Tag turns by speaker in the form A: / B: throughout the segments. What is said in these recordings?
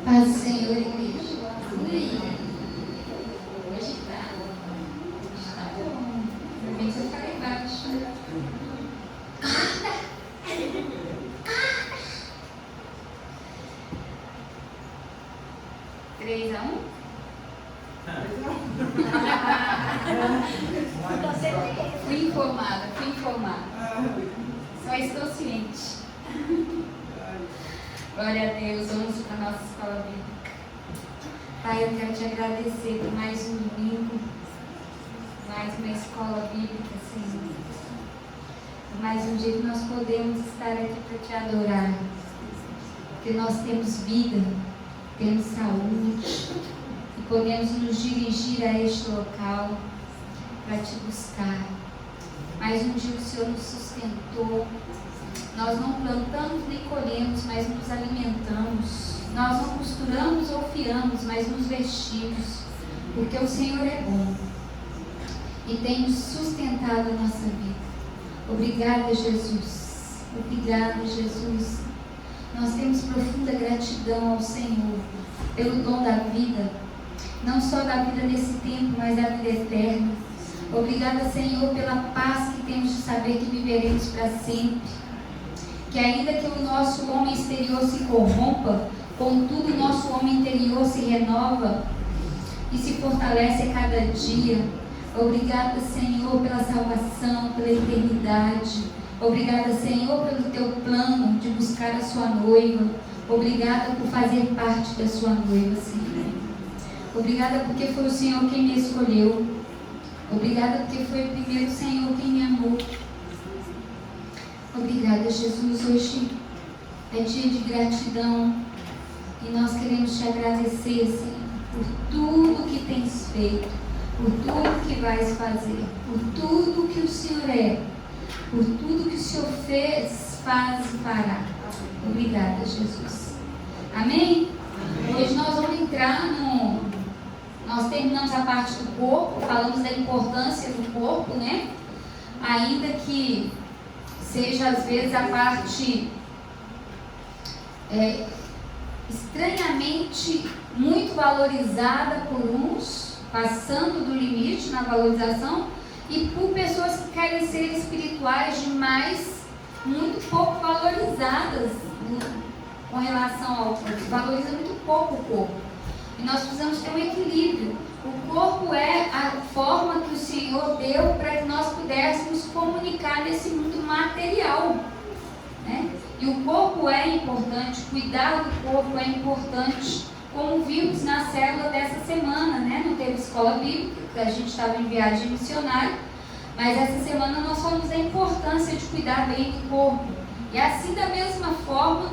A: Paz do Senhor, igreja. Hoje está bom. Realmente eu falei embaixo. Acorda! 3-1. Fui informada. Só estou ciente. Glória a Deus, vamos para a nossa escola bíblica. Pai, eu quero te agradecer por mais um domingo, mais uma escola bíblica, Senhor. Por mais um dia que nós podemos estar aqui para te adorar. Porque nós temos vida, temos saúde e podemos nos dirigir a este local para te buscar. Mais um dia que o Senhor nos sustentou. Nós não plantamos nem colhemos, mas nos alimentamos. Nós não costuramos ou fiamos, mas nos vestimos. Porque o Senhor é bom e tem nos sustentado a nossa vida. Obrigada, Jesus. Obrigada, Jesus. Nós temos profunda gratidão ao Senhor pelo dom da vida. Não só da vida nesse tempo, mas da vida eterna. Obrigada, Senhor, pela paz que temos de saber que viveremos para sempre. Que ainda que o nosso homem exterior se corrompa, contudo o nosso homem interior se renova e se fortalece a cada dia. Obrigada, Senhor, pela salvação, pela eternidade. Obrigada, Senhor, pelo teu plano de buscar a sua noiva. Obrigada por fazer parte da sua noiva, Senhor. Obrigada porque foi o Senhor quem me escolheu. Obrigada porque foi o primeiro Senhor quem me amou. Obrigada, Jesus. Hoje é dia de gratidão e nós queremos te agradecer, Senhor, por tudo que tens feito, por tudo que vais fazer, por tudo que o Senhor é, por tudo que o Senhor fez, faz e fará. Obrigada, Jesus. Amém? Hoje nós vamos entrar no... Nós terminamos a parte do corpo, falamos da importância do corpo, né? Ainda que seja às vezes a parte estranhamente muito valorizada por uns, passando do limite na valorização, e por pessoas que querem ser espirituais demais, muito pouco valorizadas com relação ao corpo, valoriza muito pouco o corpo. E nós precisamos ter um equilíbrio. O corpo é a forma que o Senhor deu para que nós pudéssemos comunicar nesse mundo material, né? E o corpo é importante, cuidar do corpo é importante, como vimos na célula dessa semana, né? Não teve escola bíblica, porque a gente estava em viagem missionária, mas essa semana nós falamos da importância de cuidar bem do corpo. E assim, da mesma forma,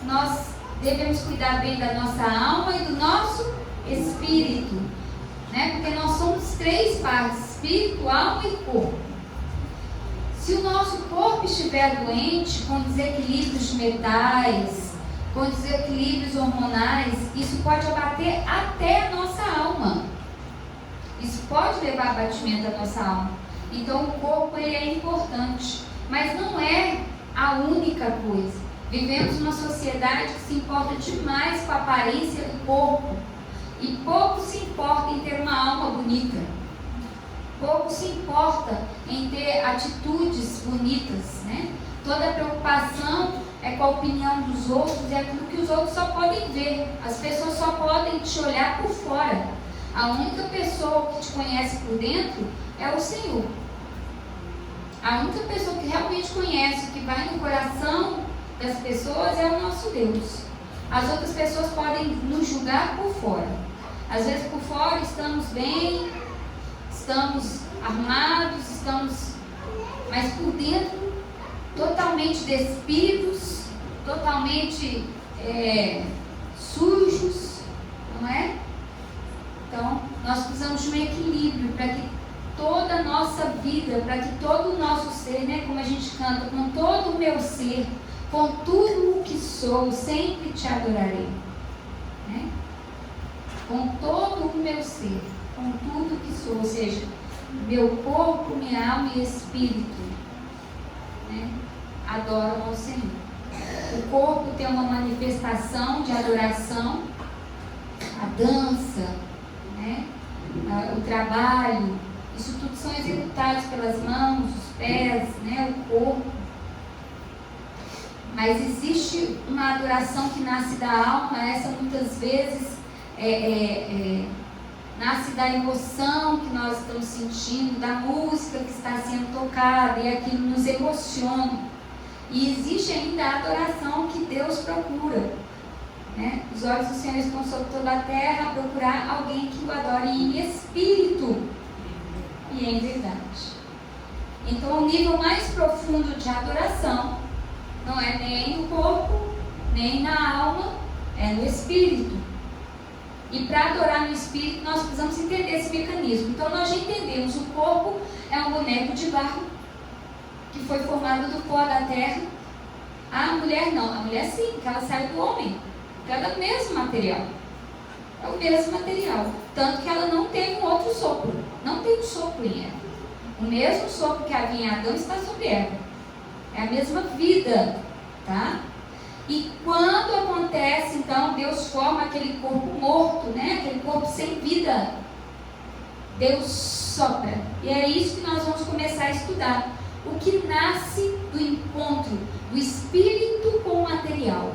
A: nós devemos cuidar bem da nossa alma e do nosso espírito, né? Porque nós somos 3 partes: espírito, alma e corpo. Se o nosso corpo estiver doente, com desequilíbrios de metais, com desequilíbrios hormonais, isso pode abater até a nossa alma. Isso pode levar a abatimento da nossa alma. Então o corpo ele é importante, mas não é a única coisa. Vivemos numa sociedade que se importa demais com a aparência do corpo e pouco se importa em ter uma alma bonita. Pouco se importa em ter atitudes bonitas, né? Toda a preocupação é com a opinião dos outros e aquilo que os outros só podem ver. As pessoas só podem te olhar por fora. A única pessoa que te conhece por dentro é o Senhor. A única pessoa que realmente conhece, que vai no coração das pessoas, é o nosso Deus. As outras pessoas podem nos julgar por fora. Às vezes por fora estamos bem, estamos arrumados, mas por dentro totalmente despidos, totalmente sujos, não é? Então nós precisamos de um equilíbrio para que toda a nossa vida, para que todo o nosso ser, né, como a gente canta, com todo o meu ser, com tudo o que sou, sempre te adorarei, né? Com todo o meu ser, com tudo o que sou, ou seja, meu corpo, minha alma e espírito, né, adoram ao Senhor. O corpo tem uma manifestação de adoração, dança, né? O trabalho, isso tudo são executados pelas mãos, os pés, né? O corpo. Mas existe uma adoração que nasce da alma, essa muitas vezes nasce da emoção que nós estamos sentindo, da música que está sendo tocada, e aquilo nos emociona. E existe ainda a adoração que Deus procura, né? Os olhos do Senhor estão sobre toda a terra a procurar alguém que o adore em espírito e em verdade. Então, o nível mais profundo de adoração não é nem no corpo, nem na alma, é no espírito. E para adorar no espírito, nós precisamos entender esse mecanismo. Então, nós já entendemos, o corpo é um boneco de barro que foi formado do pó da terra. A mulher não, a mulher sim, porque ela sai do homem, porque ela é o mesmo material. É o mesmo material. Tanto que ela não tem um outro sopro. Não tem um sopro em ela. O mesmo sopro que havia em Adão está sobre ela. É a mesma vida, tá? E quando acontece, então, Deus forma aquele corpo morto, né? Aquele corpo sem vida. Deus sopra. E é isso que nós vamos começar a estudar. O que nasce do encontro do espírito com o material.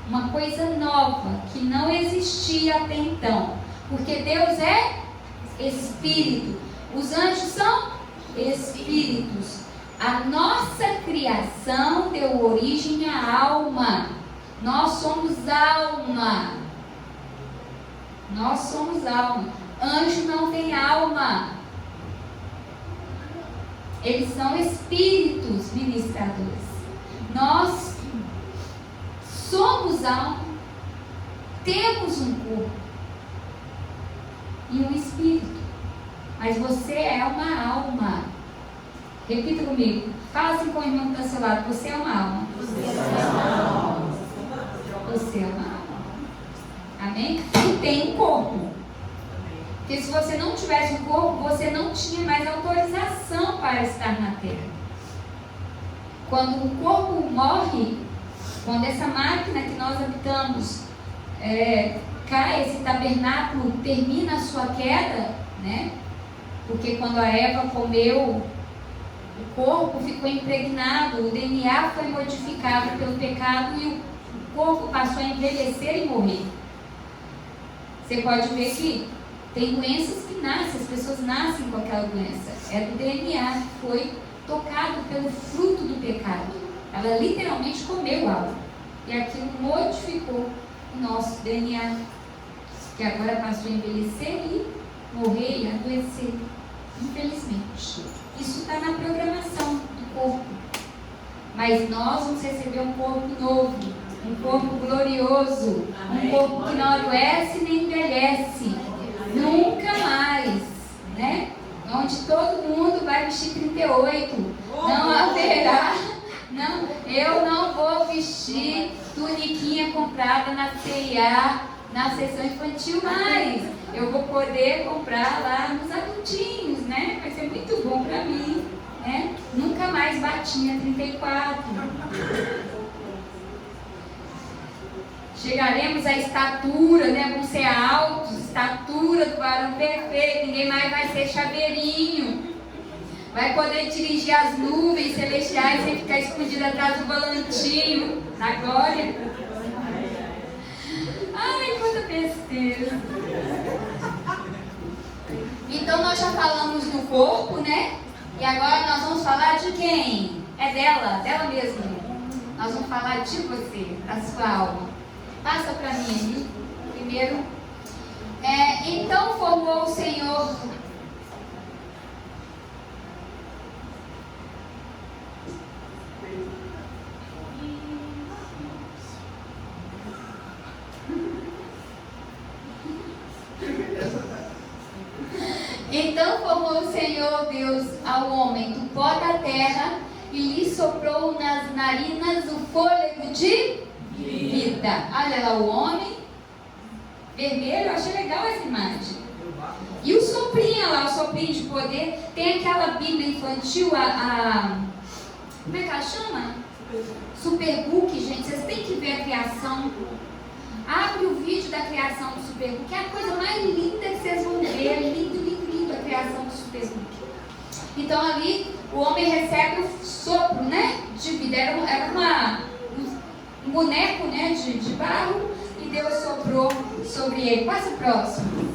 A: Uma coisa nova que não existia até então. Porque Deus é espírito. Os anjos são espíritos. A nossa criação deu origem à alma. Nós somos alma. Nós somos alma. Anjo não tem alma. Eles são espíritos ministradores. Nós somos alma. Temos um corpo e um espírito. Mas você é uma alma. Repita comigo. Fala assim com o irmão que está ao seu lado. Você é uma alma. Você é uma alma. Você é uma alma. Amém? E tem um corpo. Porque se você não tivesse um corpo, você não tinha mais autorização para estar na terra. Quando o corpo morre, quando essa máquina que nós habitamos cai, esse tabernáculo termina a sua queda, né? Porque quando a Eva comeu, o corpo ficou impregnado, o DNA foi modificado pelo pecado e o corpo passou a envelhecer e morrer. Você pode ver que tem doenças que nascem, as pessoas nascem com aquela doença. É do DNA, que foi tocado pelo fruto do pecado. Ela literalmente comeu algo. E aquilo modificou o nosso DNA, que agora passou a envelhecer e morrer e adoecer. Infelizmente. Isso está na programação do corpo. Mas nós vamos receber um corpo novo, um corpo glorioso, um corpo que não adoece nem envelhece. Nunca mais, né? Onde todo mundo vai vestir 38. Não haverá. Não, eu não vou vestir tuniquinha comprada na C&A, na seção infantil mais. Eu vou poder comprar lá nos adultinhos, né? Vai ser muito bom para mim, né? Nunca mais batinha 34. Chegaremos à estatura, né? Vamos ser altos, estatura do varão perfeito. Ninguém mais vai ser chaveirinho. Vai poder dirigir as nuvens celestiais sem ficar escondido atrás do volantinho. Na glória. Ai, quanta besteira. Então nós já falamos do corpo, né? E agora nós vamos falar de quem? É dela mesma. Nós vamos falar de você, da sua alma. Passa para mim ali, primeiro. Então formou o Senhor. Então formou o Senhor Deus ao homem do pó da terra e lhe soprou nas narinas o fôlego de vida. Olha lá o homem vermelho, eu achei legal essa imagem. E o soprinho lá, o soprinho de poder. Tem aquela Bíblia infantil, como é que ela chama? Superbook, gente. Vocês têm que ver a criação. Abre o vídeo da criação do Superbook. super, porque é a coisa mais linda que vocês vão ver, lindo, a criação do super. Então ali o homem recebe o sopro, né, de vida. Era um boneco, né, de barro, e Deus soprou sobre ele. Passa o próximo.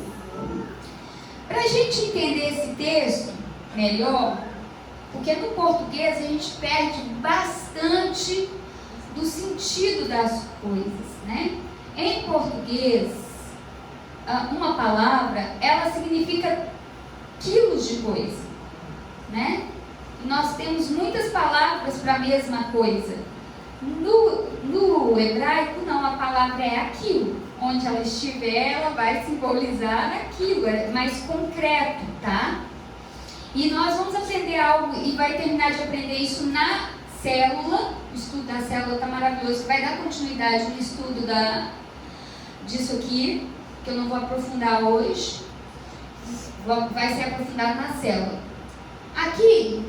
A: Para a gente entender esse texto melhor, porque no português a gente perde bastante do sentido das coisas, né? Em português, uma palavra, ela significa quilos de coisa, né? E nós temos muitas palavras para a mesma coisa. No hebraico, não, a palavra é aquilo. Onde ela estiver, ela vai simbolizar aquilo, é mais concreto, tá? E nós vamos aprender algo, e vai terminar de aprender isso na célula. O estudo da célula está maravilhoso, vai dar continuidade no estudo disso aqui, que eu não vou aprofundar hoje, vai ser aprofundado na célula. Aqui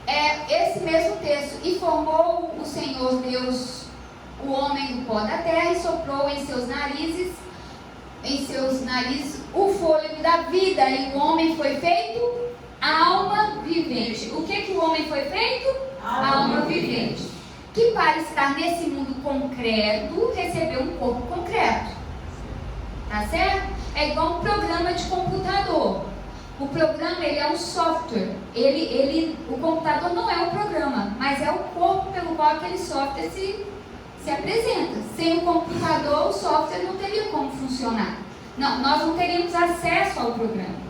A: é esse mesmo texto: e formou o Senhor Deus o homem do pó da terra e soprou em seus narizes o fôlego da vida, e o homem foi feito alma vivente. O que o homem foi feito? Alma vivente. Que para estar nesse mundo concreto, recebeu um corpo concreto. Tá certo? É igual um programa de computador. O programa, ele é um software. O computador não é o programa, mas é o corpo pelo qual aquele software se apresenta. Sem o computador, o software não teria como funcionar. Não, nós não teríamos acesso ao programa.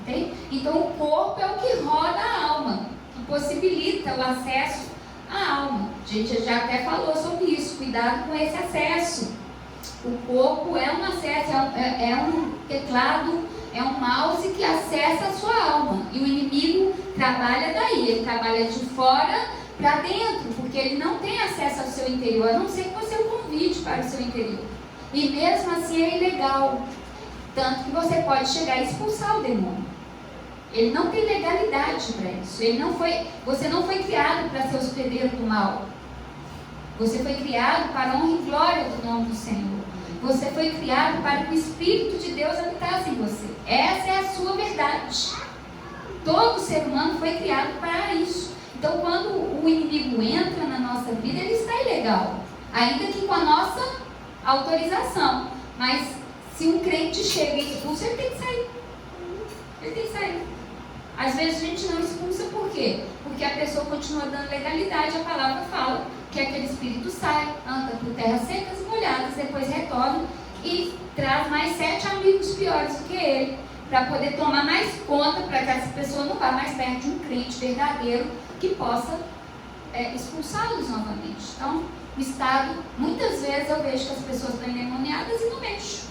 A: Okay? Então o corpo é o que roda a alma, que possibilita o acesso à alma. A gente já até falou sobre isso, cuidado com esse acesso. O corpo é um acesso, é um teclado, é um mouse que acessa a sua alma. E o inimigo trabalha daí, ele trabalha de fora para dentro, porque ele não tem acesso ao seu interior, a não ser que você o convide para o seu interior. E mesmo assim é ilegal. Tanto que você pode chegar e expulsar o demônio. Ele não tem legalidade para isso. Você não foi criado para ser hospedeiro do mal. Você foi criado para a honra e glória do nome do Senhor. Você foi criado para que o Espírito de Deus habitasse em você. Essa é a sua verdade. Todo ser humano foi criado para isso. Então, quando o inimigo entra na nossa vida, ele está ilegal, ainda que com a nossa autorização. Mas se um crente chega e expulsa, ele tem que sair. Ele tem que sair. Às vezes a gente não expulsa, por quê? Porque a pessoa continua dando legalidade. A palavra fala que aquele espírito sai, anda por terras secas e molhadas, depois retorna e traz mais 7 amigos piores do que ele, para poder tomar mais conta, para que essa pessoa não vá mais perto de um crente verdadeiro que possa expulsá-los novamente. Então, o estado, muitas vezes eu vejo que as pessoas estão endemoniadas e não mexo.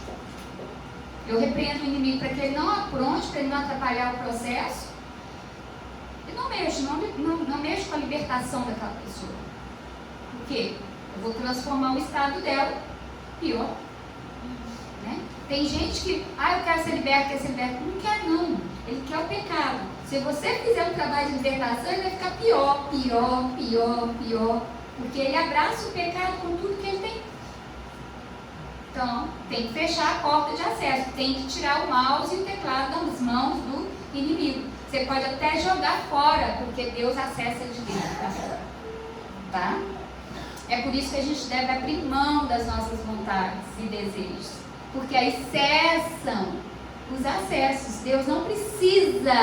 A: Eu repreendo o inimigo para que ele não apronte, para ele não atrapalhar o processo. E não mexo, não mexo com a libertação daquela pessoa. Por quê? Eu vou transformar o estado dela pior. Né? Tem gente que, eu quero ser liberto, quer ser liberto. Não quer não, ele quer o pecado. Se você fizer um trabalho de libertação, ele vai ficar pior, porque ele abraça o pecado com tudo que ele tem. Então, tem que fechar a porta de acesso, tem que tirar o mouse e o teclado das mãos do inimigo. Você pode até jogar fora, porque Deus acessa de dentro, tá? É por isso que a gente deve abrir mão das nossas vontades e desejos, porque aí cessam os acessos. Deus não precisa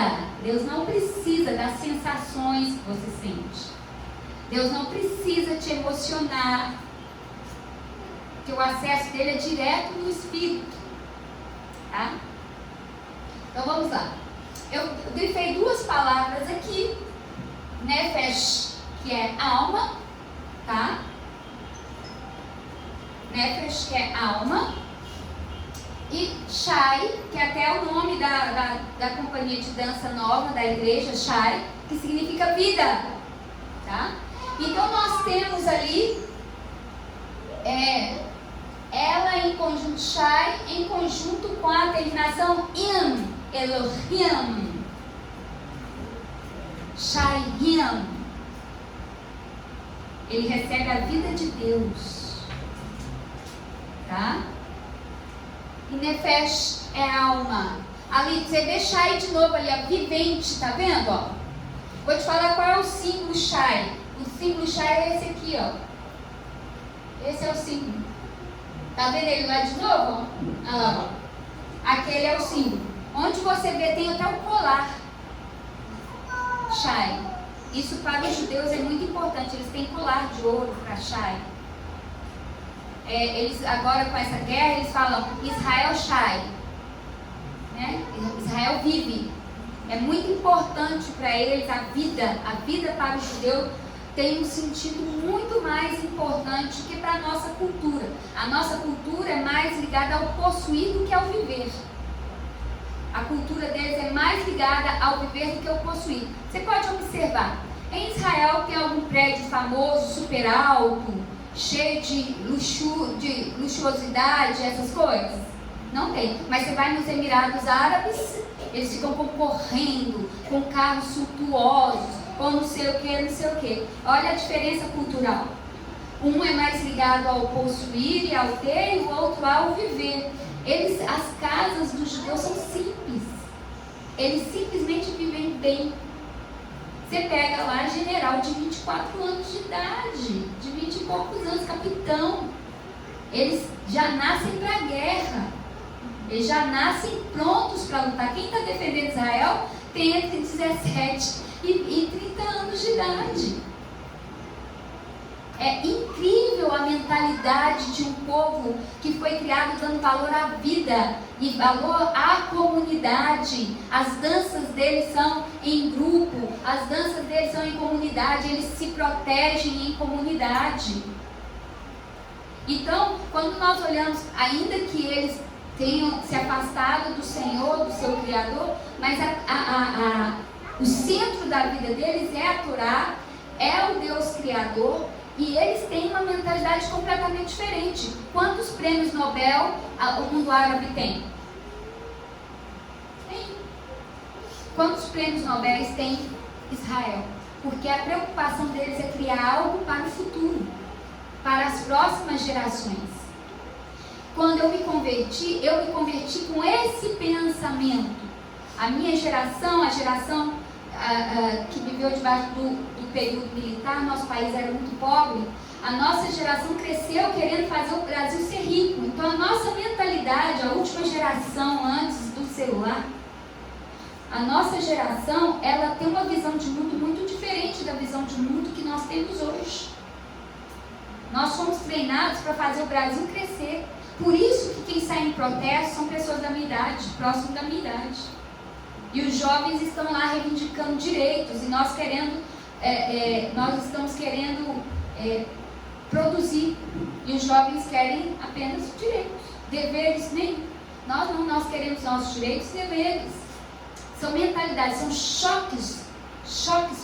A: das sensações que você sente. Deus não precisa te emocionar, porque o acesso dele é direto no Espírito, tá? Então vamos lá. Eu grifei 2 palavras aqui, Nefesh, que é alma, tá? Nefesh, que é alma, e Shai, que é até o nome da companhia de dança nova da igreja, Shai, que significa vida, tá? Então nós temos ali ela em conjunto, Shai, em conjunto com a terminação in, Elohim, Shai-him. Ele recebe a vida de Deus, tá? E nefesh é alma. Ali, você vê Shai de novo ali, ó, vivente, tá vendo? Ó? Vou te falar qual é o símbolo Shai. O símbolo Shai é esse aqui, ó. Esse é o símbolo. Tá vendo ele lá de novo? Ó? Aquele é o símbolo. Onde você vê, tem até um colar. Shai. Isso para os judeus é muito importante. Eles têm colar de ouro para Shai. Eles agora com essa guerra, eles falam Israel Shai. Né? Israel vive. É muito importante para eles a vida para o judeu tem um sentido muito mais importante que para a nossa cultura. A nossa cultura é mais ligada ao possuir do que ao viver. A cultura deles é mais ligada ao viver do que ao possuir. Você pode observar, em Israel tem algum prédio famoso, super alto, cheio de luxuosidade, essas coisas? Não tem. Mas você vai nos Emirados Árabes, eles ficam concorrendo com carros suntuosos, com não sei o que, não sei o que. Olha a diferença cultural. Um é mais ligado ao possuir e ao ter, e o outro ao viver. As casas dos judeus são simples. Eles simplesmente vivem bem. Você pega lá general de 24 anos de idade, de 20 e poucos anos, capitão. Eles já nascem para a guerra. Eles já nascem prontos para lutar. Quem está defendendo Israel tem entre 17 e 30 anos de idade. É incrível a mentalidade de um povo que foi criado dando valor à vida e valor à comunidade. As danças deles são em grupo, as danças deles são em comunidade, eles se protegem em comunidade. Então, quando nós olhamos, ainda que eles tenham se afastado do Senhor, do seu Criador, mas o centro da vida deles é a Torá, é o Deus Criador. E eles têm uma mentalidade completamente diferente. Quantos prêmios Nobel o mundo árabe tem? Quantos prêmios Nobel tem Israel? Porque a preocupação deles é criar algo para o futuro, para as próximas gerações. Quando eu me converti com esse pensamento. A minha geração, a geração que viveu debaixo do período militar, nosso país era muito pobre, a nossa geração cresceu querendo fazer o Brasil ser rico. Então a nossa mentalidade, a última geração antes do celular, a nossa geração, ela tem uma visão de mundo muito diferente da visão de mundo que nós temos hoje. Nós somos treinados para fazer o Brasil crescer. Por isso que quem sai em protesto são pessoas da minha idade, próximo da minha idade. E os jovens estão lá reivindicando direitos e nós estamos querendo produzir. E os jovens querem apenas direitos, deveres nenhum. Nós queremos nossos direitos e deveres. São mentalidades, são choques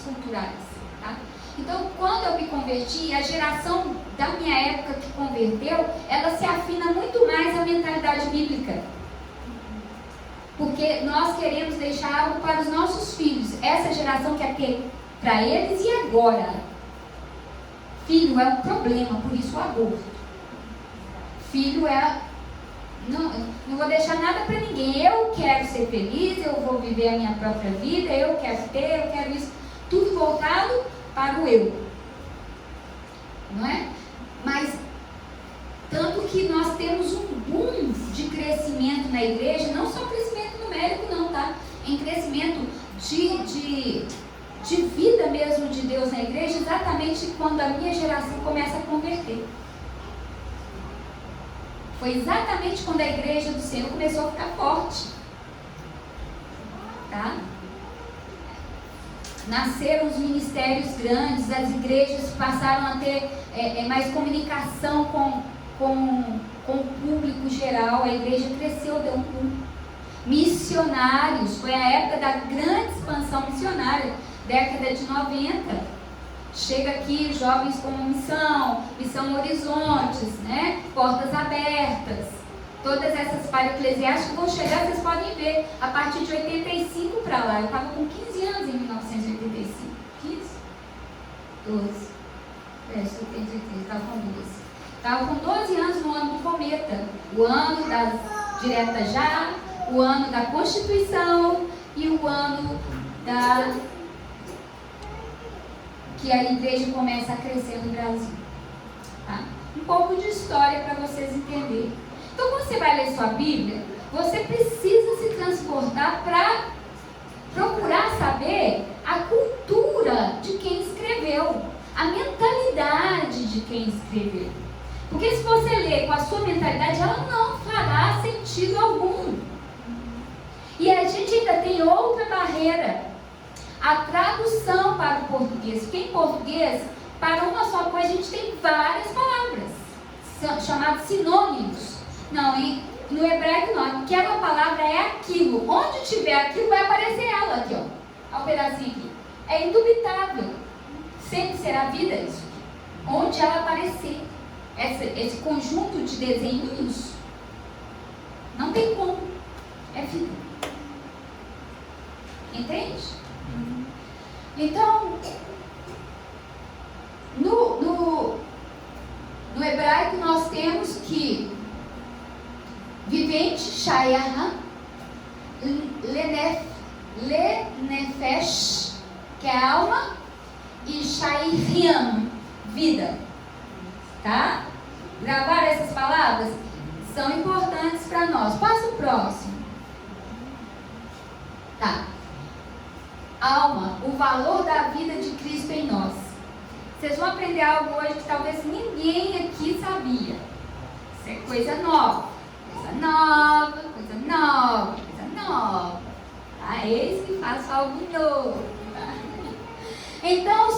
A: culturais. Tá? Então, quando eu me converti, a geração da minha época que converteu, ela se afina muito mais à mentalidade bíblica. Porque nós queremos deixar algo para os nossos filhos. Essa geração quer ter para eles e agora. Filho é um problema, por isso o aborto. Filho é... Não vou deixar nada para ninguém. Eu quero ser feliz, eu vou viver a minha própria vida, eu quero ter, eu quero isso. Tudo voltado para o eu. Não é? Mas, tanto que nós temos um boom de crescimento na igreja, não só crescimento numérico não, tá? Em crescimento de vida mesmo de Deus na igreja, exatamente quando a minha geração começa a converter. Foi exatamente quando a igreja do Senhor começou a ficar forte. Tá? Nasceram os ministérios grandes, as igrejas passaram a ter mais comunicação com o público geral, a igreja cresceu, deu um boom. Missionários, foi a época da grande expansão missionária, década de 90. Chega aqui jovens como Missão Horizontes, né? Portas Abertas, todas essas para-eclesiásticas vão chegar, vocês podem ver, a partir de 85 para lá. Eu estava com 15 anos em 1985. 15? 12. 73, estava com 12. Estava com 12 anos no ano do cometa, o ano das direta já, o ano da Constituição e o ano que a igreja começa a crescer no Brasil. Tá? Um pouco de história para vocês entenderem. Então, quando você vai ler sua Bíblia, você precisa se transportar para procurar saber a cultura de quem escreveu, a mentalidade de quem escreveu. Porque se você ler com a sua mentalidade, ela não fará sentido algum. E a gente ainda tem outra barreira, a tradução para o português. Porque em português, para uma só coisa, a gente tem várias palavras, chamadas sinônimos. Não, no hebraico não, aquela palavra é aquilo. Onde tiver aquilo, vai aparecer ela aqui, ó. Olha o pedacinho aqui. É indubitável. Sempre será vida isso aqui. Onde ela aparecer. Esse conjunto de desenhos, não tem como. É vida. Entende? Então, no hebraico nós temos que vivente, shayah, lenefesh, que é alma, e shayriam, vida. Tá? Gravar essas palavras são importantes para nós. Passa o próximo. Tá. Alma, o valor da vida de Cristo em nós. Vocês vão aprender algo hoje que talvez ninguém aqui sabia. Isso é coisa nova. Coisa nova, coisa nova, coisa nova. Tá? Eis que faço algo novo. Então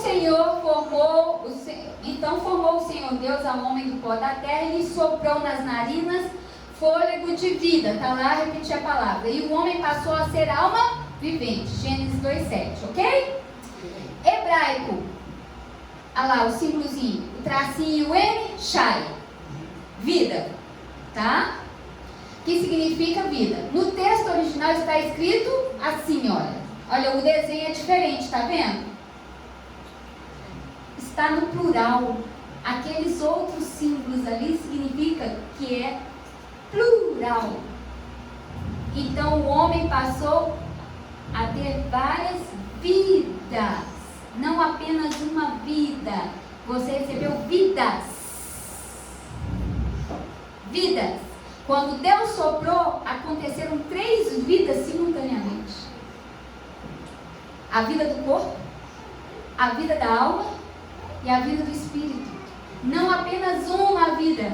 A: formou o Senhor Deus ao homem do pó da terra e lhe soprou nas narinas fôlego de vida. Está lá, repetir a palavra. E o homem passou a ser alma vivente. Gênesis 2:7, ok? Hebraico. Olha lá, o símbolozinho. O tracinho M, Shai. Vida. Tá? Que significa vida. No texto original está escrito assim, olha. Olha, o desenho é diferente, tá vendo? Está no plural. Aqueles outros símbolos ali significa que é plural. Então o homem passou a ter várias vidas, não apenas uma vida. Você recebeu vidas. Vidas. Quando Deus soprou, aconteceram 3 vidas simultaneamente. A vida do corpo, a vida da alma e a vida do espírito. Não apenas uma vida.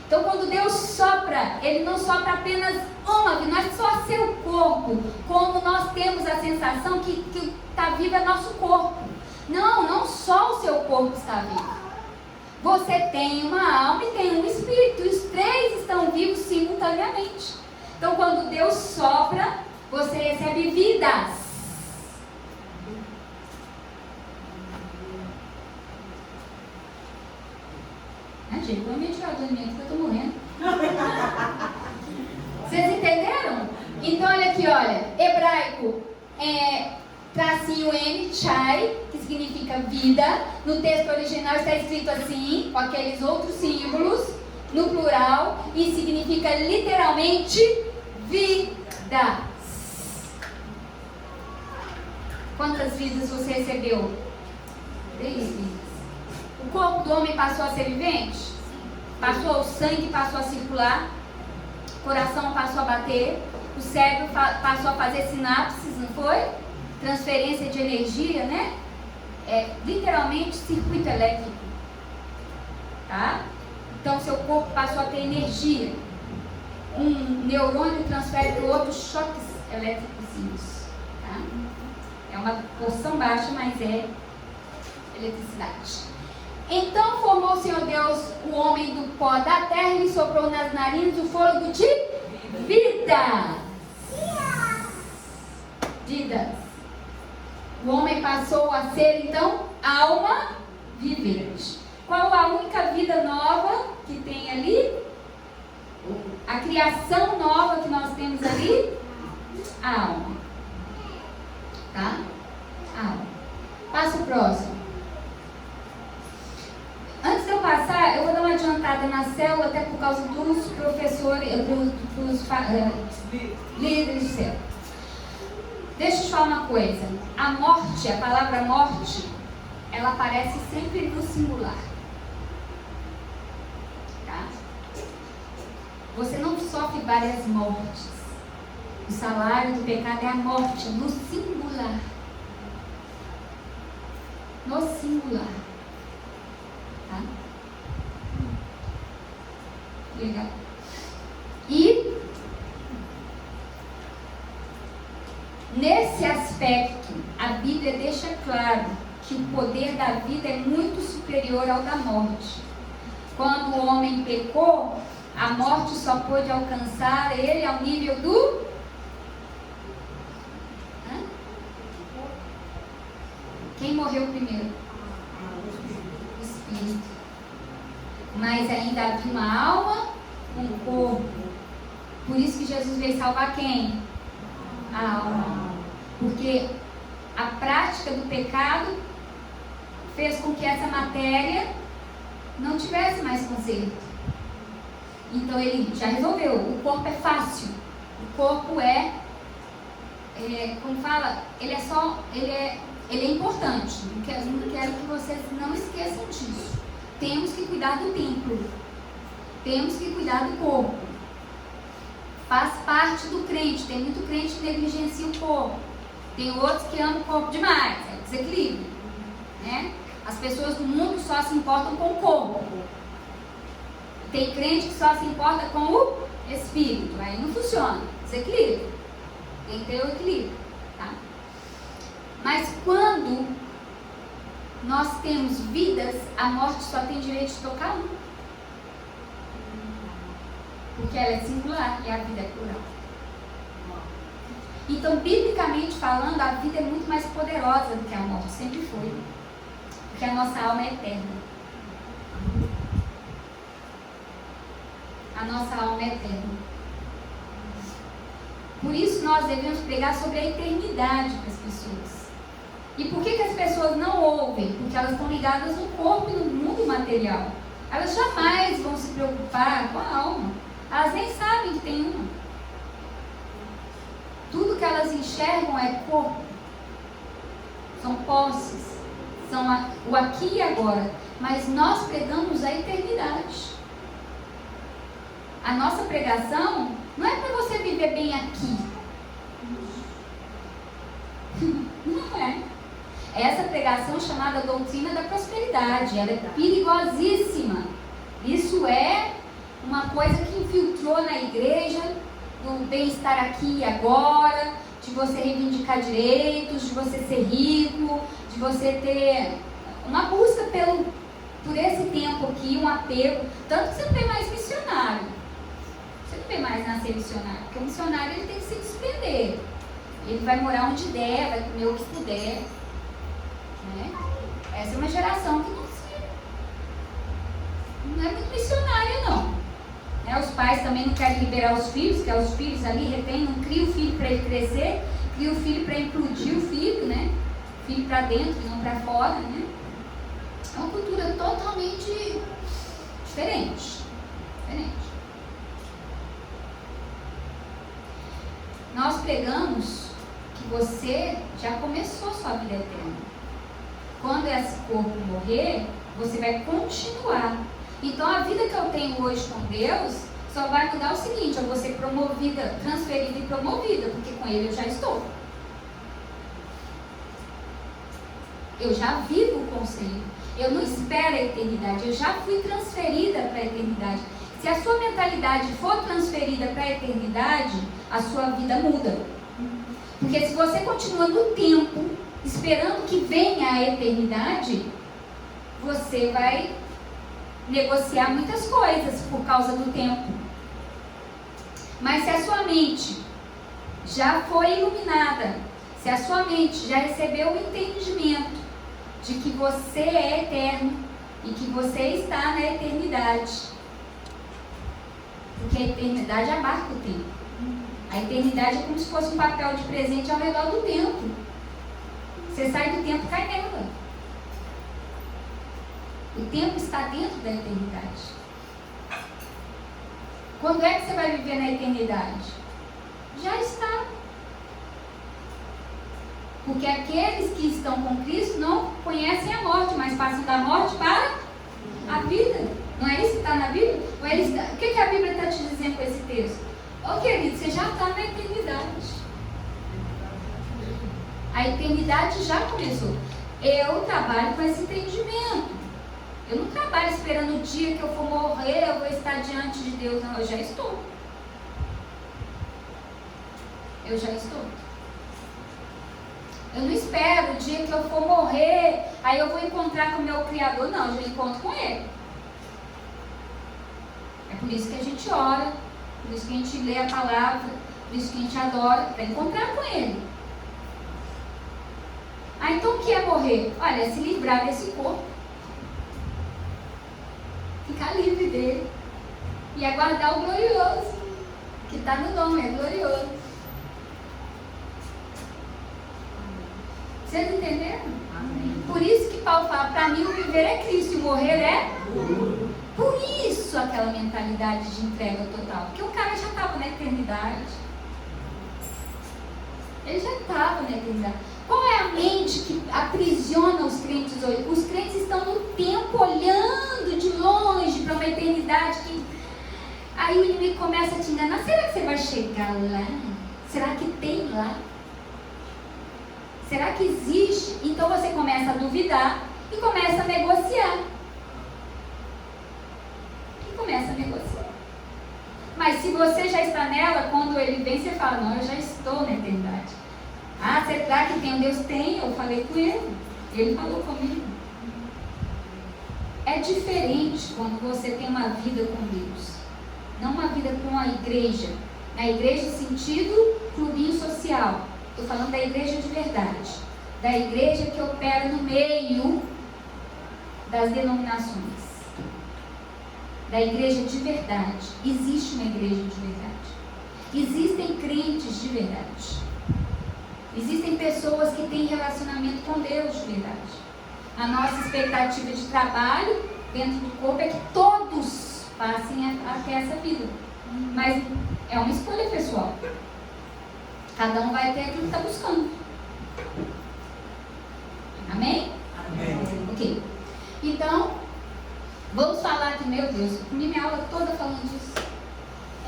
A: Então, quando Deus sopra, Ele não sopra apenas uma vida, não é só seu corpo, como nós temos a sensação que está vivo é nosso corpo. Não, não só o seu corpo está vivo. Você tem uma alma e tem um espírito, os 3 estão vivos simultaneamente. Então, quando Deus sopra, você recebe vidas. Gente, põe meu tirador em mim que eu estou morrendo. Vocês entenderam? Então, olha aqui, olha. Hebraico é tracinho M, chai, que significa vida. No texto original está escrito assim, com aqueles outros símbolos, no plural, e significa literalmente vidas. Quantas vidas você recebeu? 3 vidas. O corpo do homem passou a ser vivente? Passou, o sangue passou a circular, o coração passou a bater, o cérebro passou a fazer sinapses, não foi? Transferência de energia, né? É literalmente circuito elétrico. Tá? Então, seu corpo passou a ter energia. Um neurônio transfere para o outro choques elétricos. Tá? É uma porção baixa, mas é eletricidade. Então formou o Senhor Deus o homem do pó da terra e lhe soprou nas narinas o fôlego de vida. Vidas. O homem passou a ser, então, alma vivente. Qual a única vida nova que tem ali? A criação nova que nós temos ali? A alma. Tá? A alma. Passa o próximo. Antes de eu passar, eu vou dar uma adiantada preocupada na célula até por causa dos professores, dos líderes de célula. Deixa eu te falar uma coisa. A morte, a palavra morte, ela aparece sempre no singular. Tá? Você não sofre várias mortes. O salário do pecado é a morte, no singular. No singular. Tá? Legal. E nesse aspecto, a Bíblia deixa claro que o poder da vida é muito superior ao da morte. Quando o homem pecou, a morte só pôde alcançar ele ao nível do... Quem morreu primeiro? O espírito. Mas ainda havia uma alma, um corpo. Por isso que Jesus veio salvar quem? A alma. Porque a prática do pecado fez com que essa matéria não tivesse mais conserto. Então ele já resolveu. O corpo é fácil. O corpo como fala, ele é importante. Não quero que vocês não esqueçam disso. Temos que cuidar do templo. Temos que cuidar do corpo. Faz parte do crente. Tem muito crente que negligencia o corpo. Tem outros que amam o corpo demais. É o desequilíbrio. Né? As pessoas do mundo só se importam com o corpo. Tem crente que só se importa com o espírito. Aí não funciona. Desequilíbrio. Tem que ter o equilíbrio. Tá? Mas quando nós temos vidas, a morte só tem direito de tocar um. Porque ela é singular e a vida é plural. Então, biblicamente falando, a vida é muito mais poderosa do que a morte, sempre foi. Porque a nossa alma é eterna. A nossa alma é eterna. Por isso nós devemos pregar sobre a eternidade para as pessoas. E por que as pessoas não ouvem? Porque elas estão ligadas no corpo e no mundo material. Elas jamais vão se preocupar com a alma. Elas nem sabem que tem uma. Tudo que elas enxergam é corpo. São posses. São o aqui e agora. Mas nós pregamos a eternidade. A nossa pregação não é para você viver bem aqui. Não é. Essa pregação chamada doutrina da prosperidade, ela é perigosíssima. Isso é uma coisa que infiltrou na igreja, do bem-estar aqui e agora, de você reivindicar direitos, de você ser rico, de você ter uma busca por esse tempo aqui, um apego. Tanto que você não vê mais missionário. Você não vê mais nascer missionário, porque o missionário ele tem que se despender. Ele vai morar onde der, vai comer o que puder. Né? Essa é uma geração que não é muito missionária, não. Né? Os pais também não querem liberar os filhos, porque os filhos ali retêm, não cria o filho para ele crescer, cria o filho para implodir o filho, né? O filho para dentro e não para fora, né? É uma cultura totalmente diferente. Nós pregamos que você já começou sua vida eterna. Quando esse corpo morrer, você vai continuar. Então a vida que eu tenho hoje com Deus só vai mudar o seguinte: eu vou ser promovida, transferida e promovida, porque com Ele eu já estou. Eu já vivo com o Senhor. Eu não espero a eternidade, eu já fui transferida para a eternidade. Se a sua mentalidade for transferida para a eternidade, a sua vida muda. Porque se você continua no tempo, esperando que venha a eternidade, você vai negociar muitas coisas por causa do tempo. Mas se a sua mente já foi iluminada, se a sua mente já recebeu o entendimento de que você é eterno e que você está na eternidade, porque a eternidade abarca o tempo. A eternidade é como se fosse um papel de presente ao redor do tempo. Você sai do tempo e cai nela. O tempo está dentro da eternidade. Quando é que você vai viver na eternidade? Já está. Porque aqueles que estão com Cristo não conhecem a morte, mas passam da morte para a vida. Não é isso que está na Bíblia? O que a Bíblia está te dizendo com esse texto? Ô querido, você já está na eternidade. A eternidade já começou. Eu trabalho com esse entendimento. Eu não trabalho esperando o dia que eu for morrer, eu vou estar diante de Deus. Não, eu já estou. Eu já estou. Eu não espero o dia que eu for morrer, aí eu vou encontrar com o meu Criador. Não, eu já encontro com Ele. É por isso que a gente ora, por isso que a gente lê a palavra, por isso que a gente adora, para encontrar com Ele. Ah, então o que é morrer? Olha, é se livrar desse corpo. Ficar livre dele. E aguardar o glorioso, que está no nome, é glorioso. Vocês entenderam? Amém. Por isso que Paulo fala, para mim o viver é Cristo e o morrer é? Por isso aquela mentalidade de entrega total. Porque o cara já estava na eternidade. Ele já estava na eternidade. Qual é a mente que aprisiona os crentes hoje? Os crentes estão no tempo olhando de longe para uma eternidade que... Aí o inimigo começa a te enganar. Será que você vai chegar lá? Será que tem lá? Será que existe? Então você começa a duvidar e começa a negociar. Mas se você já está nela, quando ele vem, você fala, não, eu já estou na eternidade. Ah, será que tem um Deus? Tem, eu falei com ele. Ele falou comigo. É diferente quando você tem uma vida com Deus. Não uma vida com a igreja. Na igreja, sentido clubinho social. Estou falando da igreja de verdade. Da igreja que opera no meio das denominações. Da igreja de verdade. Existe uma igreja de verdade. Existem crentes de verdade. Existem pessoas que têm relacionamento com Deus de verdade. A nossa expectativa de trabalho dentro do corpo é que todos passem até essa vida. Mas é uma escolha pessoal. Cada um vai ter aquilo que está buscando. Amém? Amém. Ok. Então, vamos falar aqui, meu Deus, eu comi minha aula toda falando disso.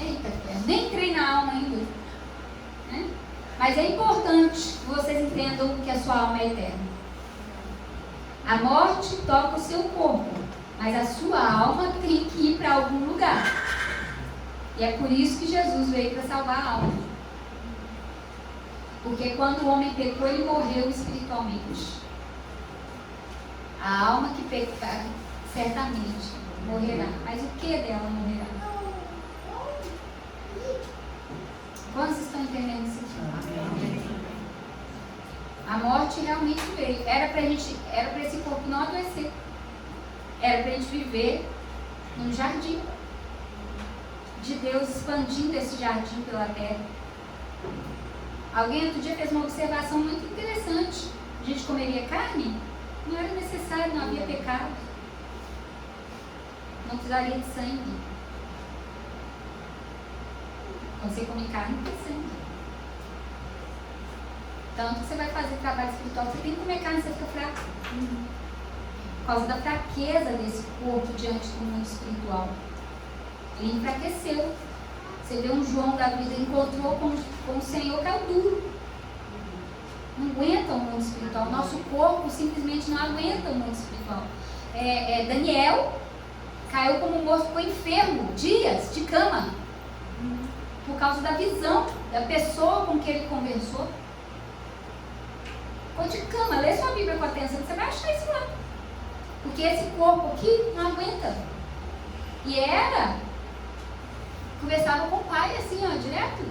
A: Eita, nem entrei na alma ainda. Né? Mas é importante que vocês entendam que a sua alma é eterna. A morte toca o seu corpo, mas a sua alma tem que ir para algum lugar. E é por isso que Jesus veio para salvar a alma. Porque quando o homem pecou, ele morreu espiritualmente. A alma que pecar, certamente morrerá. Mas o que dela morrerá? Quantos estão entendendo isso aqui? A morte realmente veio. Era para esse corpo não adoecer. Era para a gente viver num jardim de Deus, expandindo esse jardim pela terra. Alguém outro dia fez uma observação muito interessante. A gente comeria carne? Não era necessário, não havia pecado. Não precisaria de sangue. Quando você come carne, não tem sangue. Tanto que você vai fazer trabalho espiritual, você tem que comer carne, você fica fraco. Por causa da fraqueza desse corpo diante do mundo espiritual. Ele enfraqueceu. Você vê um João da vida, encontrou com o Senhor, caiu duro. Não aguenta o mundo espiritual. Nosso corpo simplesmente não aguenta o mundo espiritual. Daniel caiu como morto, ficou enfermo, dias de cama. Por causa da visão da pessoa com que ele conversou. Ficou de cama. Lê sua Bíblia com atenção, você vai achar isso lá. Porque esse corpo aqui não aguenta. E conversava com o pai assim, ó, direto.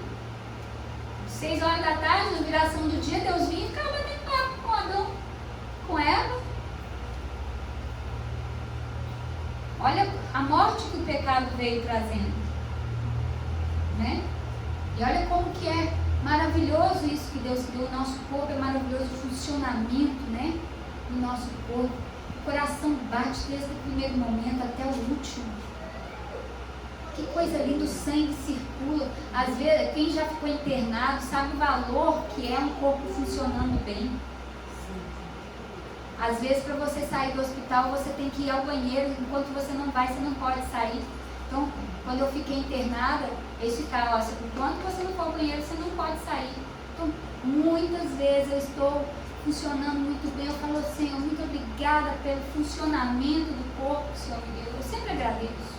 A: 6 horas da tarde, na viração do dia, Deus vinha e ficava batendo papo com Adão, com Eva. Olha a morte que o pecado veio trazendo. Né? E olha como que é maravilhoso isso que Deus criou. O nosso corpo é maravilhoso, o funcionamento, né? Do nosso corpo. O coração bate desde o primeiro momento até o último. Que coisa linda, o sangue circula. Às vezes, quem já ficou internado sabe o valor que é um corpo funcionando bem. Às vezes, para você sair do hospital, você tem que ir ao banheiro. Enquanto você não vai, você não pode sair. Então, quando eu fiquei internada, eles ficaram, enquanto você não for ao banheiro, você não pode sair. Então, muitas vezes eu estou funcionando muito bem. Eu falo, Senhor, muito obrigada pelo funcionamento do corpo que o Senhor me deu. Eu sempre agradeço.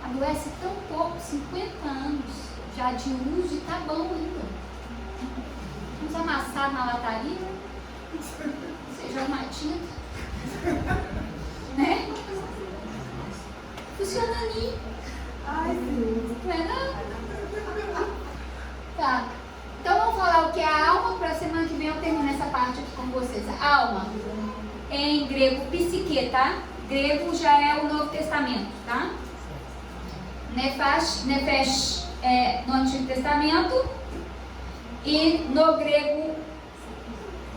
A: Adoece tão pouco, 50 anos já de uso, e tá bom ainda. Vamos amassar na lataria, seja uma tinta, né? Funcionaninho.
B: Ai, Deus.
A: Não é não? Tá. Então vamos falar o que é a alma. Para a semana que vem eu termino essa parte aqui com vocês. A alma, em grego, psique, tá? Grego já é o Novo Testamento, tá? Nefesh é no Antigo Testamento, e no grego,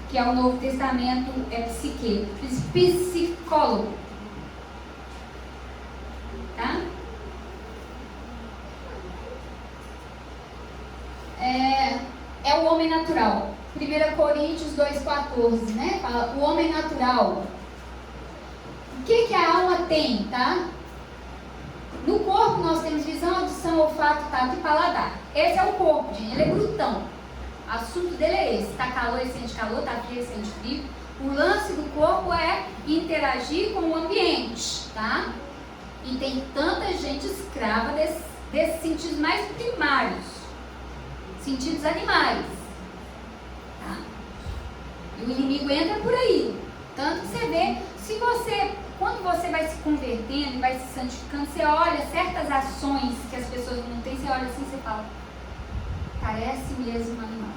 A: que é o Novo Testamento, é psique, psicólogo, tá? É o homem natural. 1 Coríntios 2,14, né? Fala o homem natural. O que a alma tem, tá? No corpo nós temos visão, audição, olfato, tato e paladar. Esse é o corpo, gente. Ele é brutão. O assunto dele é esse. Tá calor, ele sente calor. Tá frio, ele sente frio. O lance do corpo é interagir com o ambiente, tá? E tem tanta gente escrava desses sentidos mais primários. Sentidos animais. Tá? E o inimigo entra por aí. Tanto que você vê, quando você vai se convertendo e vai se santificando, você olha certas ações que as pessoas não têm, você olha assim e você fala, parece mesmo um animal.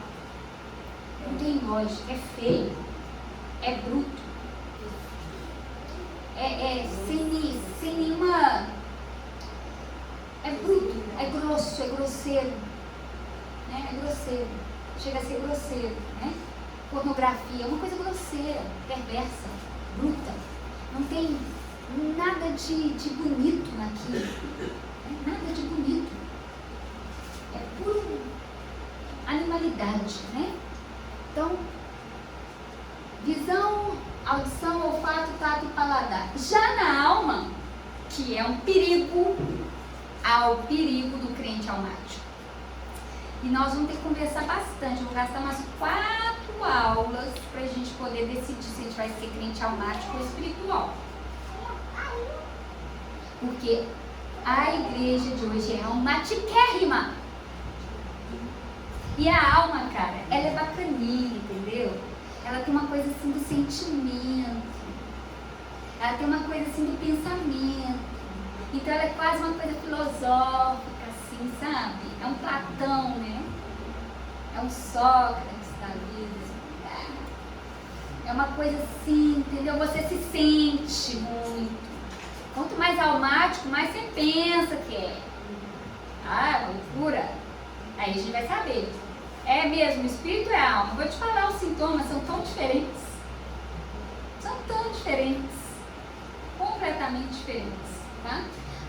A: Não tem lógica, é feio, é bruto, sem nenhuma... É bruto, é grosso, é grosseiro, né? É grosseiro, chega a ser grosseiro, né? Pornografia é uma coisa grosseira, perversa, bruta. Não tem nada de bonito naquilo. Nada de bonito. É pura animalidade, né? Então, visão, audição, olfato, tato e paladar. Já na alma, que é um perigo, há o perigo do crente almático. E nós vamos ter que conversar bastante. Eu vou gastar umas 4 aulas para a gente poder decidir se a gente vai ser crente almático ou espiritual. Porque a igreja de hoje é almatiquérrima. E a alma, cara, ela é bacaninha, entendeu? Ela tem uma coisa assim do sentimento. Ela tem uma coisa assim do pensamento. Então ela é quase uma coisa filosófica, assim, sabe? É um Platão, né? É um Sócrates da vida. É uma coisa assim, entendeu? Você se sente muito. Quanto mais almático, mais você pensa que é. Ah, loucura. Aí a gente vai saber. É mesmo, o espírito é a alma. Vou te falar, os sintomas são tão diferentes. São tão diferentes. Completamente diferentes, tá?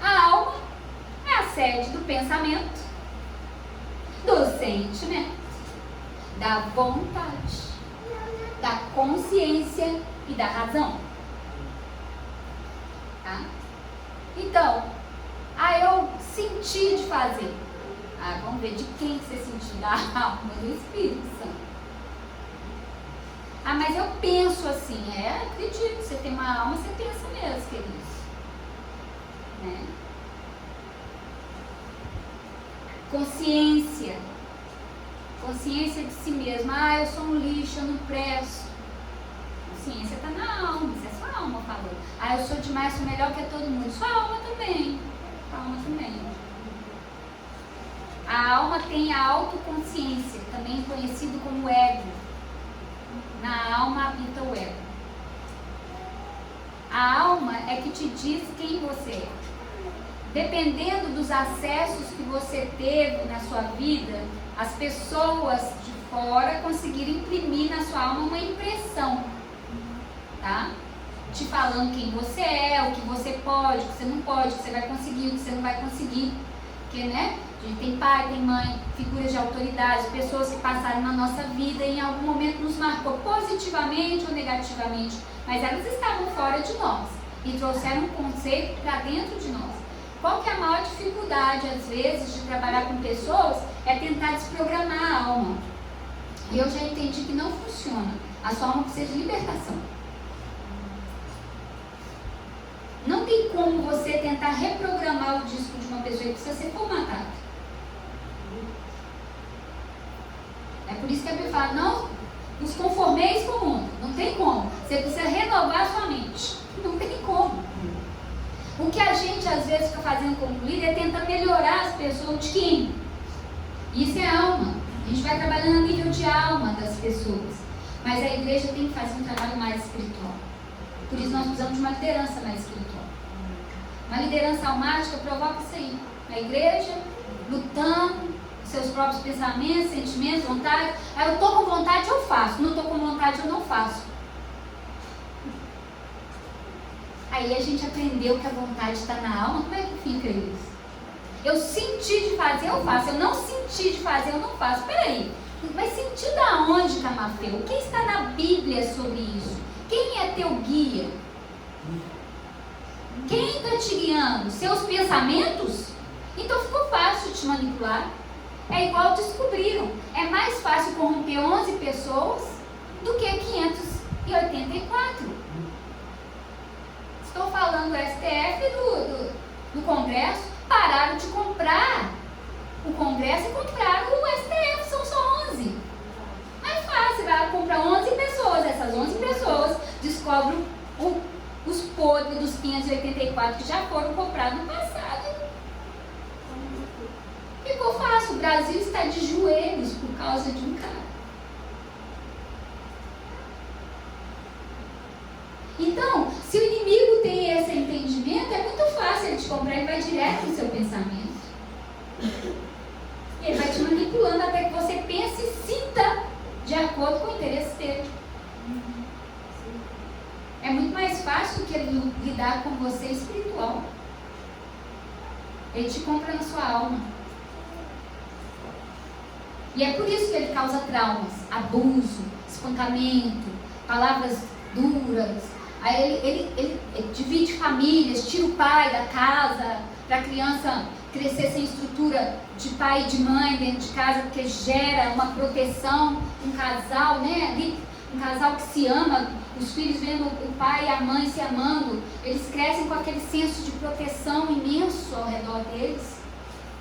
A: A alma é a sede do pensamento, do sentimento, da vontade, da consciência e da razão. Tá? Então, eu senti de fazer. Vamos ver de quem que você sentiu, da alma, do Espírito Santo. Mas eu penso assim, acredito, você tem uma alma, você pensa mesmo, queridos. Né? Consciência de si mesmo. Eu sou um lixo, eu não presto. Consciência está na alma, isso é sua alma falou. Eu sou demais, sou melhor que todo mundo. Sua alma também. A alma tem a autoconsciência, também conhecido como ego. Na alma habita o ego. A alma é que te diz quem você é. Dependendo dos acessos que você teve na sua vida, as pessoas de fora conseguiram imprimir na sua alma uma impressão, tá? Te falando quem você é, o que você pode, o que você não pode, o que você vai conseguir, o que você não vai conseguir. Porque, né? A gente tem pai, tem mãe, figuras de autoridade, pessoas que passaram na nossa vida e em algum momento nos marcou positivamente ou negativamente, mas elas estavam fora de nós e trouxeram um conceito para dentro de nós. Qual que é a maior dificuldade, às vezes, de trabalhar com pessoas? É tentar desprogramar a alma. E eu já entendi que não funciona. A sua alma precisa de libertação. Não tem como você tentar reprogramar o disco de uma pessoa que precisa ser formatado. É por isso que a Bíblia fala, não nos conformeis com o mundo. Não tem como. Você precisa renovar a sua mente. Não tem como. O que a gente às vezes fica fazendo como líder é tentar melhorar as pessoas de quem? Isso é alma. A gente vai trabalhando a nível de alma das pessoas. Mas a igreja tem que fazer um trabalho mais espiritual. Por isso nós precisamos de uma liderança mais espiritual. Uma liderança almática provoca isso aí. A igreja lutando seus próprios pensamentos, sentimentos, vontade. Aí eu estou com vontade, eu faço. Não estou com vontade, eu não faço. Aí a gente aprendeu que a vontade está na alma. Como é que fica isso? Eu senti de fazer, eu faço. Eu não senti de fazer, eu não faço. Peraí, vai sentir da onde, Camafeu? O que está na Bíblia sobre isso? Quem é teu guia? Quem está te guiando? Seus pensamentos? Então ficou fácil te manipular. É igual descobriram. É mais fácil corromper 11 pessoas do que 584. Estou falando do STF do Congresso. Pararam de comprar o Congresso e compraram o STF. São só 11. Mais fácil, vai comprar 11 pessoas. Essas 11 pessoas descobrem os podres dos 584 que já foram comprados no passado. Ficou fácil. O Brasil está de joelhos por causa de um cara. Então, se o inimigo tem esse entendimento, é muito fácil ele te comprar e vai direto no seu pensamento. Ele vai te manipulando até que você pense e sinta de acordo com o interesse dele. É muito mais fácil do que ele lidar com você espiritual. Ele te compra na sua alma. E é por isso que ele causa traumas, abuso, espancamento, palavras duras. Aí ele divide famílias, tira o pai da casa, para a criança crescer sem estrutura de pai e de mãe dentro de casa, porque gera uma proteção, um casal, né? Um casal que se ama, os filhos vendo o pai e a mãe se amando, eles crescem com aquele senso de proteção imenso ao redor deles.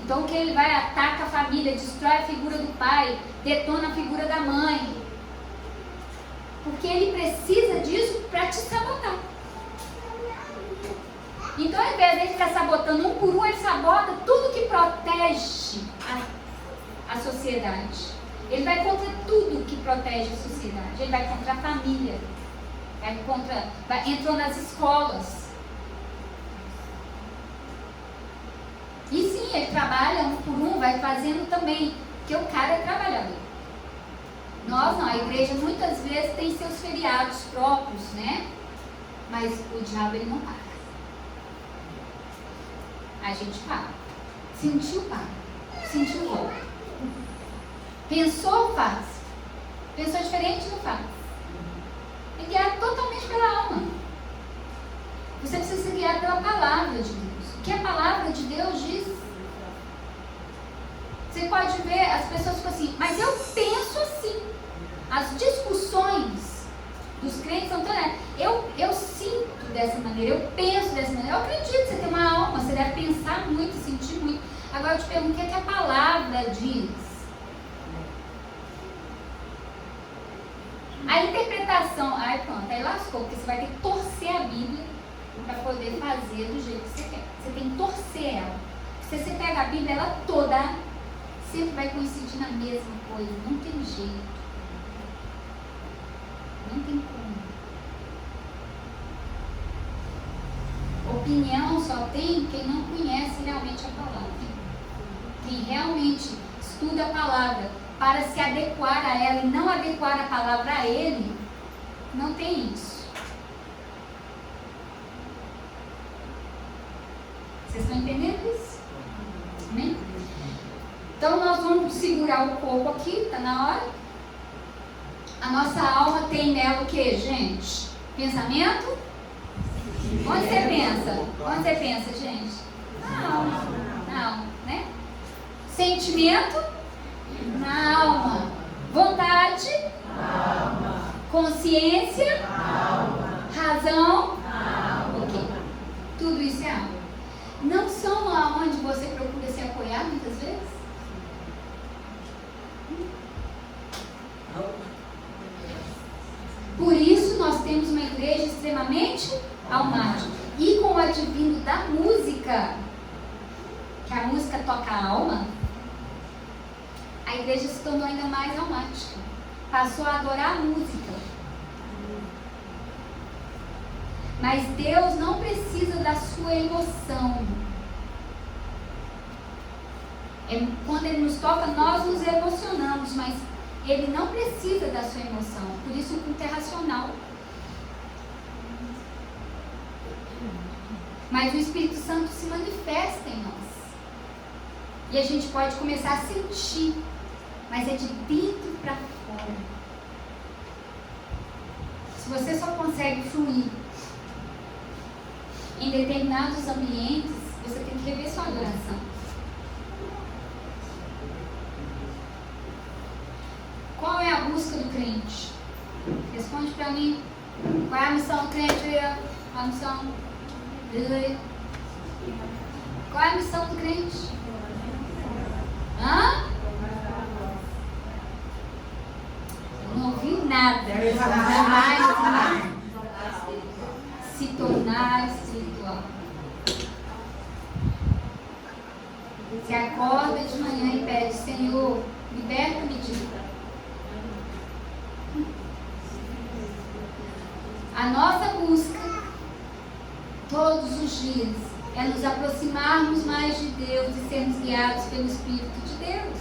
A: Então o que ele vai, ataca a família, destrói a figura do pai, detona a figura da mãe. Porque ele precisa disso para te sabotar. Então ao invés de ele ficar sabotando um por um, ele sabota tudo que protege a sociedade. Ele vai contra tudo que protege a sociedade. Ele vai contra a família. Entrou nas escolas. E sim, ele trabalha um por um, vai fazendo também, porque o cara é trabalhador. Nós não, a igreja muitas vezes tem seus feriados próprios, né? Mas o diabo ele não para. A gente para. Sentiu, para. Sentiu, volta. Pensou, faz. Pensou diferente, não faz. É guiado totalmente pela alma. Você precisa ser guiado pela palavra de Deus. O que a palavra de Deus diz? Você pode ver, as pessoas ficam assim, mas eu penso assim. As discussões dos crentes são tão... Eu sinto dessa maneira, eu penso dessa maneira. Eu acredito que você tem uma alma, você deve pensar muito, sentir muito. Agora eu te pergunto, o que é que a palavra diz? A interpretação, pronto, aí lascou, porque você vai ter que torcer a Bíblia para poder fazer do jeito que você quer. Você tem que torcer ela. Se você pega a Bíblia, ela toda sempre vai coincidir na mesma coisa. Não tem jeito. Não tem como. Opinião só tem quem não conhece realmente a palavra. Quem realmente estuda a palavra para se adequar a ela e não adequar a palavra a ele, não tem isso. Vocês estão entendendo isso? Amém? Então nós vamos segurar o corpo aqui, está na hora. A nossa alma tem nela o que, gente? Pensamento? Onde você pensa? Onde você pensa, gente? Na alma. Na alma, né? Sentimento? Na alma. Vontade? Na alma. Consciência? Na alma. Razão? Na alma. Ok. Tudo isso é alma. Não são aonde você procura se apoiar muitas vezes? Por isso nós temos uma igreja extremamente almática. E com o advindo da música, que a música toca a alma, a igreja se tornou ainda mais almática. Passou a adorar a música. Mas Deus não precisa da sua emoção. Quando Ele nos toca, nós nos emocionamos, mas Ele não precisa da sua emoção. Por isso o culto é racional. Mas o Espírito Santo se manifesta em nós. E a gente pode começar a sentir, mas é de dentro para fora. Se você só consegue fluir em determinados ambientes, você tem que rever sua adoração. Qual é a busca do crente? Responde para mim. Qual é a missão do crente? A missão? Qual é a missão do crente? Hã? Eu não ouvi nada. Se tornar espiritual. Você acorda de manhã e pede: Senhor, liberta-me disso. A nossa busca todos os dias é nos aproximarmos mais de Deus e sermos guiados pelo Espírito de Deus.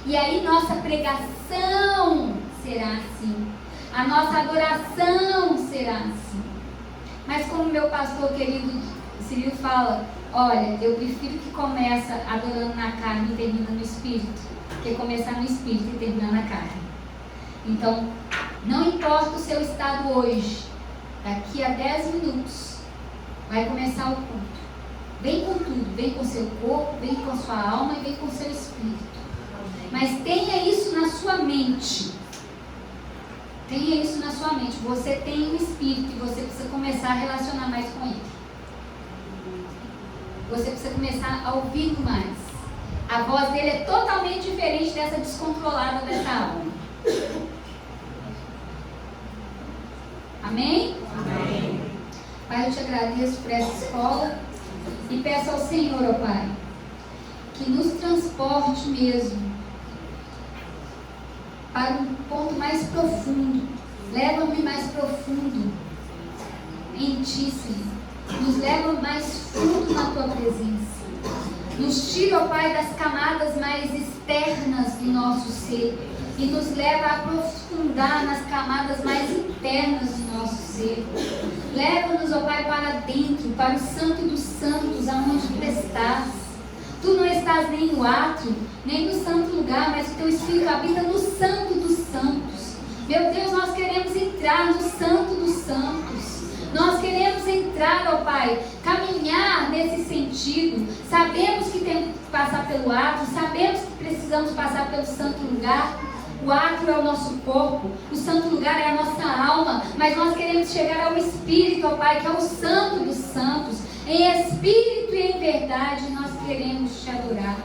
A: E aí nossa pregação será assim, a nossa adoração será assim. Mas como meu pastor querido Cirilo fala, olha, eu prefiro que comece adorando na carne e termina no Espírito, que começar no Espírito e terminar na carne. Então, não importa o seu estado hoje, daqui a 10 minutos vai começar o culto. Vem com tudo, vem com seu corpo, vem com a sua alma e vem com o seu espírito. Mas tenha isso na sua mente. Tenha isso na sua mente. Você tem um espírito e você precisa começar a relacionar mais com ele. Você precisa começar a ouvir mais. A voz dele é totalmente diferente dessa descontrolada dessa alma. Amém? Amém. Pai, eu te agradeço por essa escola e peço ao Senhor, ó Pai, que nos transporte mesmo para um ponto mais profundo. Leva-me mais profundo em Ti, Senhor. Nos leva mais fundo na Tua presença. Nos tira, ó Pai, das camadas mais externas do nosso ser e nos leva a aprofundar nas camadas mais internas do nosso ser. Leva-nos, ó Pai, para dentro, para o Santo dos Santos, aonde Tu estás. Tu não estás nem no átrio, nem no santo lugar, mas o Teu Espírito habita no Santo dos Santos. Meu Deus, nós queremos entrar no Santo dos Santos. Nós queremos entrar, ó Pai, caminhar nesse sentido. Sabemos que temos que passar pelo átrio, sabemos que precisamos passar pelo santo lugar. O átrio é o nosso corpo, o santo lugar é a nossa alma, mas nós queremos chegar ao Espírito, ó Pai, que é o Santo dos Santos. Em espírito e em verdade nós queremos Te adorar.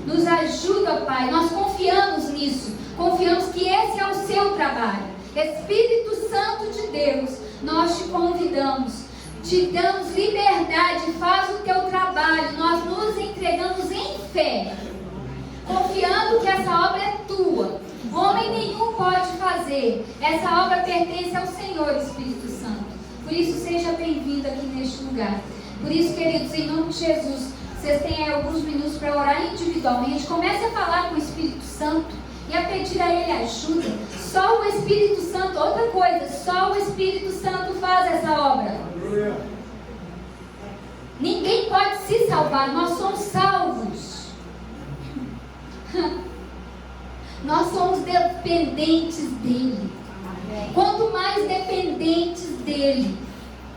A: Nos ajuda, ó Pai, nós confiamos nisso, confiamos que esse é o Seu trabalho. Espírito Santo de Deus, nós Te convidamos, Te damos liberdade, faz o Teu trabalho, nós nos entregamos em fé, confiando que essa obra é Tua. Homem nenhum pode fazer. Essa obra pertence ao Senhor, Espírito Santo. Por isso, seja bem-vindo aqui neste lugar. Por isso, queridos, em nome de Jesus, vocês têm aí alguns minutos para orar individualmente. Comece a falar com o Espírito Santo e a pedir a Ele ajuda. Só o Espírito Santo, outra coisa, só o Espírito Santo faz essa obra. Ninguém pode se salvar, nós somos salvos. Nós somos dependentes dele. Quanto mais dependentes dele,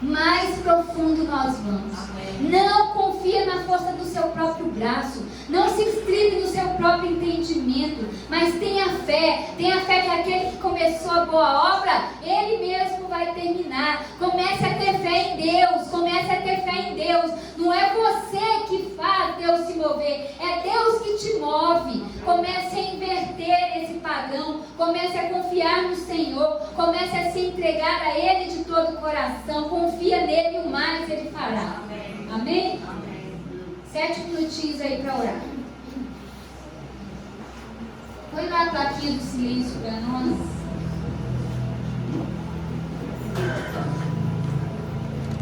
A: mais profundo nós vamos. Não confia na força do seu próprio braço. Não se inscreve no seu próprio entendimento. Mas tenha fé que aquele que começou a boa obra, ele mesmo vai terminar. Comece a ter fé em Deus. Comece a ter fé em Deus. Não é você que faz Deus se mover, é Deus que te move. Comece a inverter esse padrão. Comece a confiar no Senhor. Comece a se entregar a Ele de todo o coração. Confia nele e o mais Ele fará. Amém? 7 minutinhos aí para orar. Põe lá a plaquinha do silêncio para nós.